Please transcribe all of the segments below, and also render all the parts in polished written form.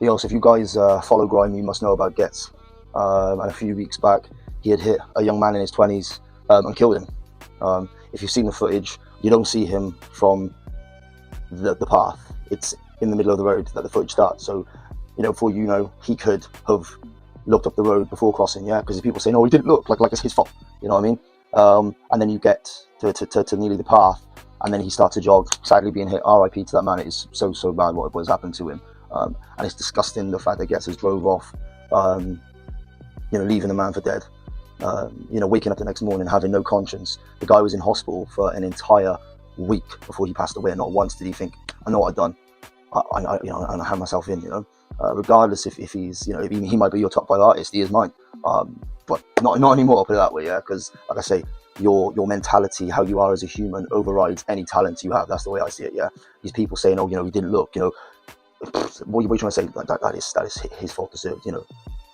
So if you guys follow grime, you must know about Ghetts. And a few weeks back, he had hit a young man in his 20s and killed him. If you've seen the footage, you don't see him from the path. It's in the middle of the road that the footage starts. So, before you know, he could have looked up the road before crossing, yeah? Because people say, no, he didn't look, like it's his fault, you know what I mean? And then you get to nearly the path, and then he starts to jog, sadly being hit. RIP to that man. It is so bad what has happened to him. And it's disgusting the fact that Ghetts has drove off, leaving the man for dead. Waking up the next morning having no conscience. The guy was in hospital for an entire week before he passed away, and not once did he think, I know what I've done. I have myself in, regardless if he's, if he might be your top 5 artist, he is mine. But not anymore, I'll put it that way, yeah, because like I say, your mentality, how you are as a human, overrides any talent you have. That's the way I see it, yeah. These people saying, oh, he didn't look, what are you trying to say? That is his fault, deserved,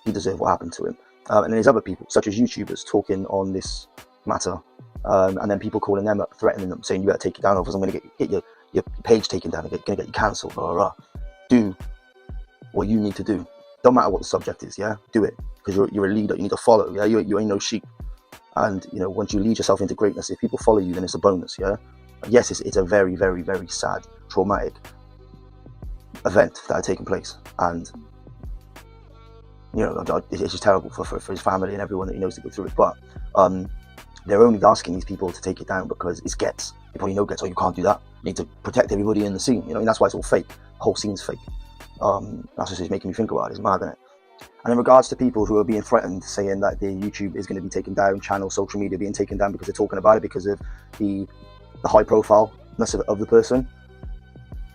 he deserved what happened to him. And then there's other people, such as YouTubers, talking on this matter, and then people calling them up, threatening them, saying you better take it down, or else I'm going to get your page taken down, and going to get you cancelled, blah. Do what you need to do. Don't matter what the subject is, yeah? Do it, because you're a leader. You need to follow, yeah? You ain't no sheep. And, once you lead yourself into greatness, if people follow you, then it's a bonus, yeah? Yes, it's a very, very, very sad, traumatic event that had taken place, and it's just terrible for his family and everyone that he knows to go through it. But they're only asking these people to take it down because it's Ghetts. You probably know Ghetts, you can't do that. You need to protect everybody in the scene, and that's why it's all fake. The whole scene's fake. That's just making me think about it. It's mad, isn't it? And in regards to people who are being threatened, saying that their YouTube is going to be taken down, channels, social media being taken down because they're talking about it because of the high profileness of the person,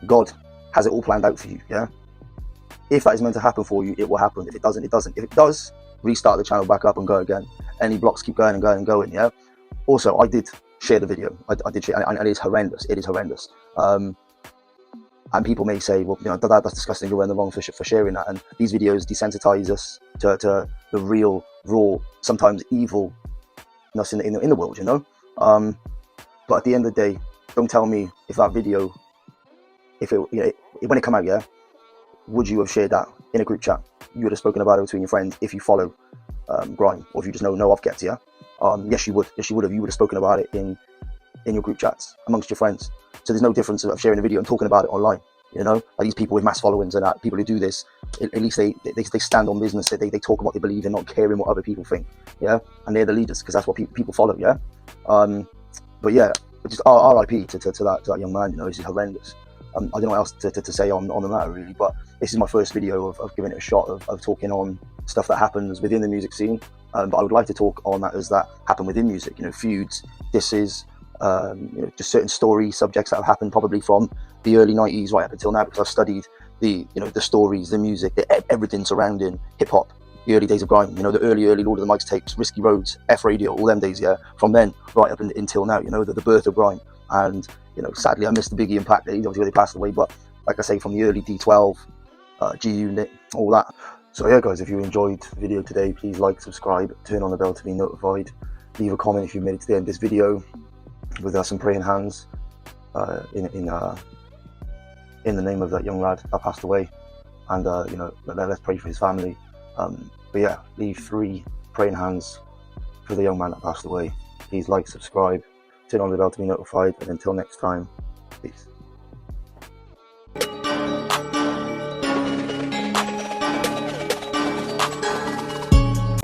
God has it all planned out for you, yeah? If that is meant to happen for you, it will happen. If it doesn't, it doesn't. If it does, restart the channel back up and go again. Any blocks, keep going and going and going, yeah? Also, I did share the video. I did share, and it is horrendous. It is horrendous. And people may say, well, that's disgusting, you're in the wrong for sharing that. And these videos desensitize us to the real, raw, sometimes evilness in the world, But at the end of the day, don't tell me if that video, when it come out, yeah, would you have shared that in a group chat? You would have spoken about it between your friends if you follow grime, or if you just know of Ghetts, yeah? Yes, you would. Yes, you would have. You would have spoken about it in your group chats amongst your friends. So there's no difference of sharing a video and talking about it online. Like these people with mass followings and that, people who do this, at least they stand on business. They talk what they believe in, not caring what other people think. Yeah, and they're the leaders because that's what people follow. Yeah, but yeah, just RIP to that young man. This is horrendous. I don't know what else to say on the matter really, but this is my first video of giving it a shot of talking on stuff that happens within the music scene. But I would like to talk on matters that happen within music. Feuds, disses. Just certain story subjects that have happened probably from the early 90s right up until now, because I've studied the stories, the music, everything surrounding hip hop, the early days of grime, the early Lord of the Mics tapes, Risky Roads, F Radio, all them days, yeah, from then right up until now, the birth of grime. And sadly I missed the Biggie impact. Obviously they passed away, but like I say, from the early D12, G Unit, all that. So yeah guys, if you enjoyed the video today, please like, subscribe, turn on the bell to be notified, leave a comment if you've made it to the end of this video, with some praying hands in the name of that young lad that passed away, and let's pray for his family. But yeah, leave 3 praying hands for the young man that passed away. Please like, subscribe, turn on the bell to be notified, and until next time, peace.